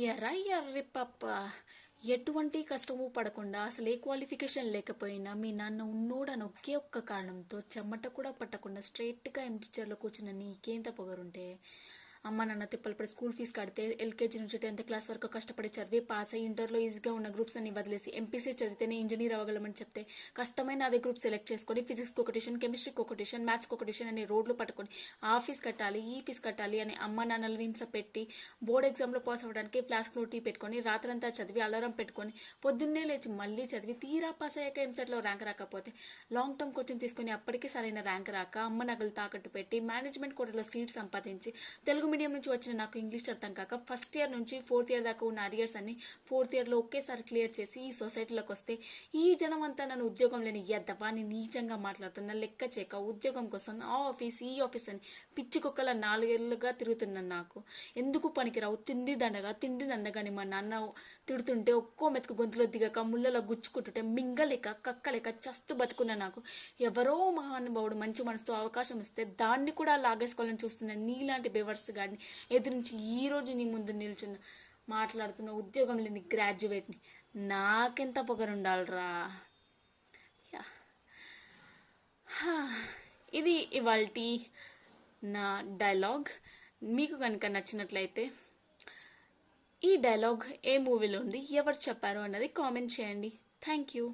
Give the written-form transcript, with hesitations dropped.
ఎర్ర ఎర్రి పప్ప, ఎటువంటి కష్టము పడకుండా అసలు ఏ క్వాలిఫికేషన్ లేకపోయినా మీ నాన్న ఉన్నోడని ఒకే ఒక్క కారణంతో చెమట కూడా పట్టకుండా స్ట్రైట్గా ఎంటీ చైర్లో కూర్చున్న నీకేంత పొగరుంటే అమ్మ నాన్న తిప్పలు పడి స్కూల్ ఫీజు కడితే ఎల్కేజీ నుంచి 10th క్లాస్ వరకు కష్టపడి చదివి పాస్ అయ్యి ఇంటర్లో ఈజీగా ఉన్న గ్రూప్స్ అన్ని వదిలేసి ఎంపీసీ చదివితేనే ఇంజనీర్ అవ్వగలమని చెప్తే కష్టమైన అదే గ్రూప్ సెలెక్ట్ చేసుకొని ఫిజిక్స్కి ఒక ట్యూషన్, కెమిస్ట్రీకి ఒక ట్యూషన్, మ్యాథ్స్కి ఒక ట్యూషన్ అని రోడ్లు పట్టుకొని ఆ ఫీజు కట్టాలి ఈ ఫీజు కట్టాలి అని అమ్మ నాన్నలు హింస పెట్టి బోర్డ్ ఎగ్జామ్లో పాస్ అవ్వడానికి ఫ్లాస్క్లో టీ పెట్టుకొని రాత్రంతా చదివి అలారం పెట్టుకొని పొద్దున్నే లేచి మళ్ళీ చదివి తీరా పాస్ అయ్యాక ఎంసెట్లో ర్యాంక్ రాకపోతే లాంగ్ టర్మ్ కోచింగ్ తీసుకొని అప్పటికీ సరైన ర్యాంక్ రాక అమ్మ నగలు తాకట్టు పెట్టి మేనేజ్మెంట్ కోటాలో సీట్ సంపాదించి తెలుగు మీడియం నుంచి వచ్చిన నాకు ఇంగ్లీష్ అర్థం కాక ఫస్ట్ ఇయర్ నుంచి 4th ఇయర్ దాకా ఉన్న అరియర్స్ అన్ని 4th ఇయర్లో ఒకేసారి క్లియర్ చేసి ఈ సొసైటీలోకి వస్తే ఈ జనం అంతా నన్ను ఉద్యోగం లేని ఎద్దవా అని నీచంగా మాట్లాడుతున్నా లెక్క చేయక ఉద్యోగం కోసం ఆ ఆఫీస్ ఈ ఆఫీస్ అని పిచ్చి కుక్కల 4 ఏళ్ళుగా తిరుగుతున్నాను. నాకు ఎందుకు పనికిరావు తిండి దండగాని మా నాన్న తిడుతుంటే ఒక్కో మెతుకు గొంతులో దిగక ముళ్ళలో గుచ్చుకుంటుంటే మింగలేక కక్కలేక చస్తు బతుకున్న నాకు ఎవరో మహానుభావుడు మంచి మనసుతో అవకాశం ఇస్తే దాన్ని కూడా లాగేసుకోవాలని చూస్తున్న నీలాంటి బెవర్స్ గాడిని ఎదురించి ఈరోజు నీ ముందు నిల్చున్న మాట్లాడుతున్న ఉద్యోగం లేని గ్రాడ్యుయేట్ని నాకెంత పొగరుండాలరా. ఇది ఇవాల్టి నా డైలాగ్. మీకు కనుక నచ్చినట్లయితే ఈ డైలాగ్ ఏ మూవీలో ఉంది, ఎవరు చెప్పారు అన్నది కామెంట్ చేయండి. Thank you.